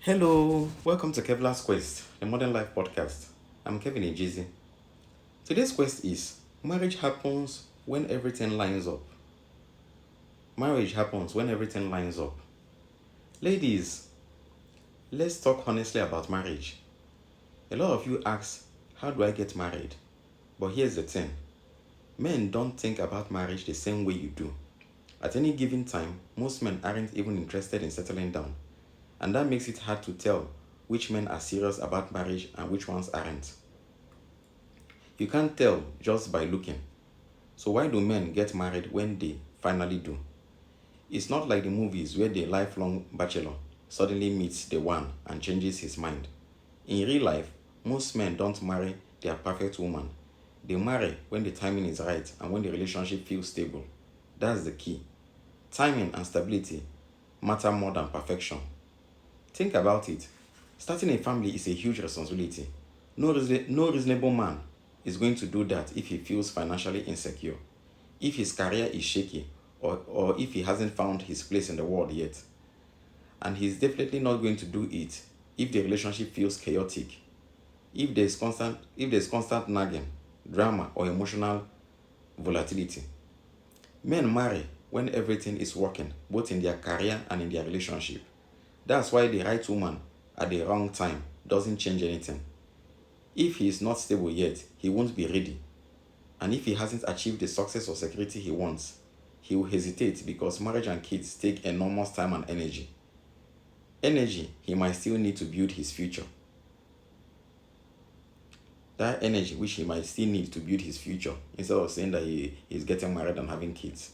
Hello, welcome to Kevlar's Quest, the Modern Life podcast. I'm Kevin Ejizi. Today's quest is marriage happens when everything lines up. Marriage happens when everything lines up. Ladies, let's talk honestly about marriage. A lot of you ask, how do I get married? But here's the thing, men don't think about marriage the same way you do. At any given time, most men aren't even interested in settling down. And that makes it hard to tell which men are serious about marriage and which ones aren't. You can't tell just by looking. So why do men get married when they finally do? It's not like the movies where the lifelong bachelor suddenly meets the one and changes his mind. In real life, most men don't marry their perfect woman. They marry when the timing is right and when the relationship feels stable. That's the key. Timing and stability matter more than perfection. Think about it. Starting a family is a huge responsibility. No reasonable man is going to do that if he feels financially insecure, if his career is shaky, or if he hasn't found his place in the world yet. And he's definitely not going to do it if the relationship feels chaotic, if there's constant nagging, drama, or emotional volatility. Men marry when everything is working, both in their career and in their relationship. That's why the right woman at the wrong time doesn't change anything. If he is not stable yet, he won't be ready. And if he hasn't achieved the success or security he wants, he will hesitate because marriage and kids take enormous time and energy. Energy he might still need to build his future. That energy which he might still need to build his future instead of saying that he is getting married and having kids.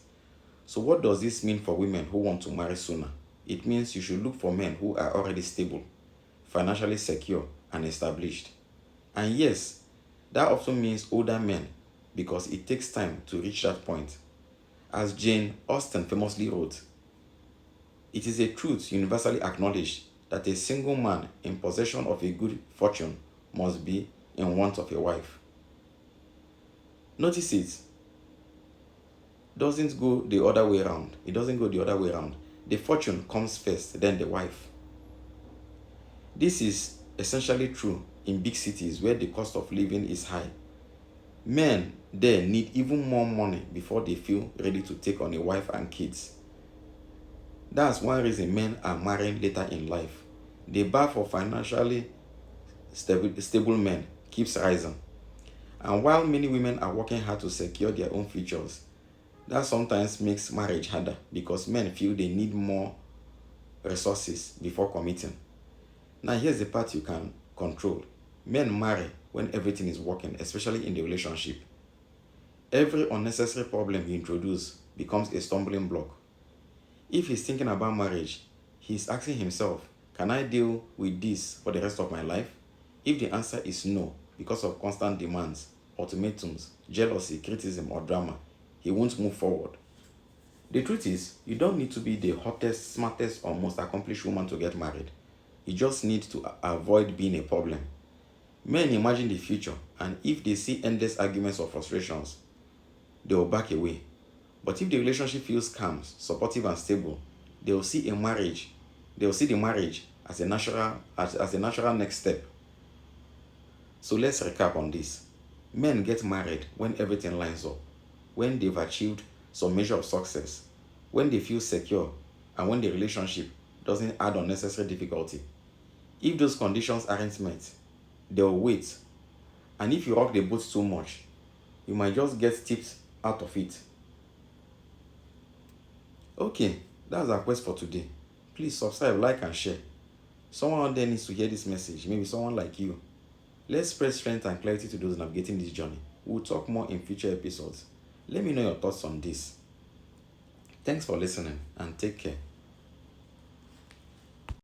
So, what does this mean for women who want to marry sooner? It means you should look for men who are already stable, financially secure, and established. And yes, that often means older men because it takes time to reach that point. As Jane Austen famously wrote, it is a truth universally acknowledged that a single man in possession of a good fortune must be in want of a wife. Notice it doesn't go the other way around. It doesn't go the other way around. The fortune comes first, then the wife. This is essentially true in big cities where the cost of living is high. Men there need even more money before they feel ready to take on a wife and kids. That's one reason men are marrying later in life. The bar for financially stable men keeps rising. And while many women are working hard to secure their own futures, that sometimes makes marriage harder because men feel they need more resources before committing. Now, here's the part you can control. Men marry when everything is working, especially in the relationship. Every unnecessary problem you introduce becomes a stumbling block. If he's thinking about marriage, he's asking himself, can I deal with this for the rest of my life? If the answer is no, because of constant demands, ultimatums, jealousy, criticism, or drama, he won't move forward. The truth is, you don't need to be the hottest, smartest, or most accomplished woman to get married. You just need to avoid being a problem. Men imagine the future, and if they see endless arguments or frustrations, they will back away. But if the relationship feels calm, supportive, and stable, they will see the marriage as a natural next step. So let's recap on this. Men get married when everything lines up, when they've achieved some measure of success, when they feel secure, and when the relationship doesn't add unnecessary difficulty. If those conditions aren't met, they'll wait. And if you rock the boat too much, you might just get tipped out of it. Okay, that's our quest for today. Please subscribe, like, and share. Someone out there needs to hear this message, maybe someone like you. Let's spread strength and clarity to those navigating this journey. We'll talk more in future episodes. Let me know your thoughts on this. Thanks for listening and take care.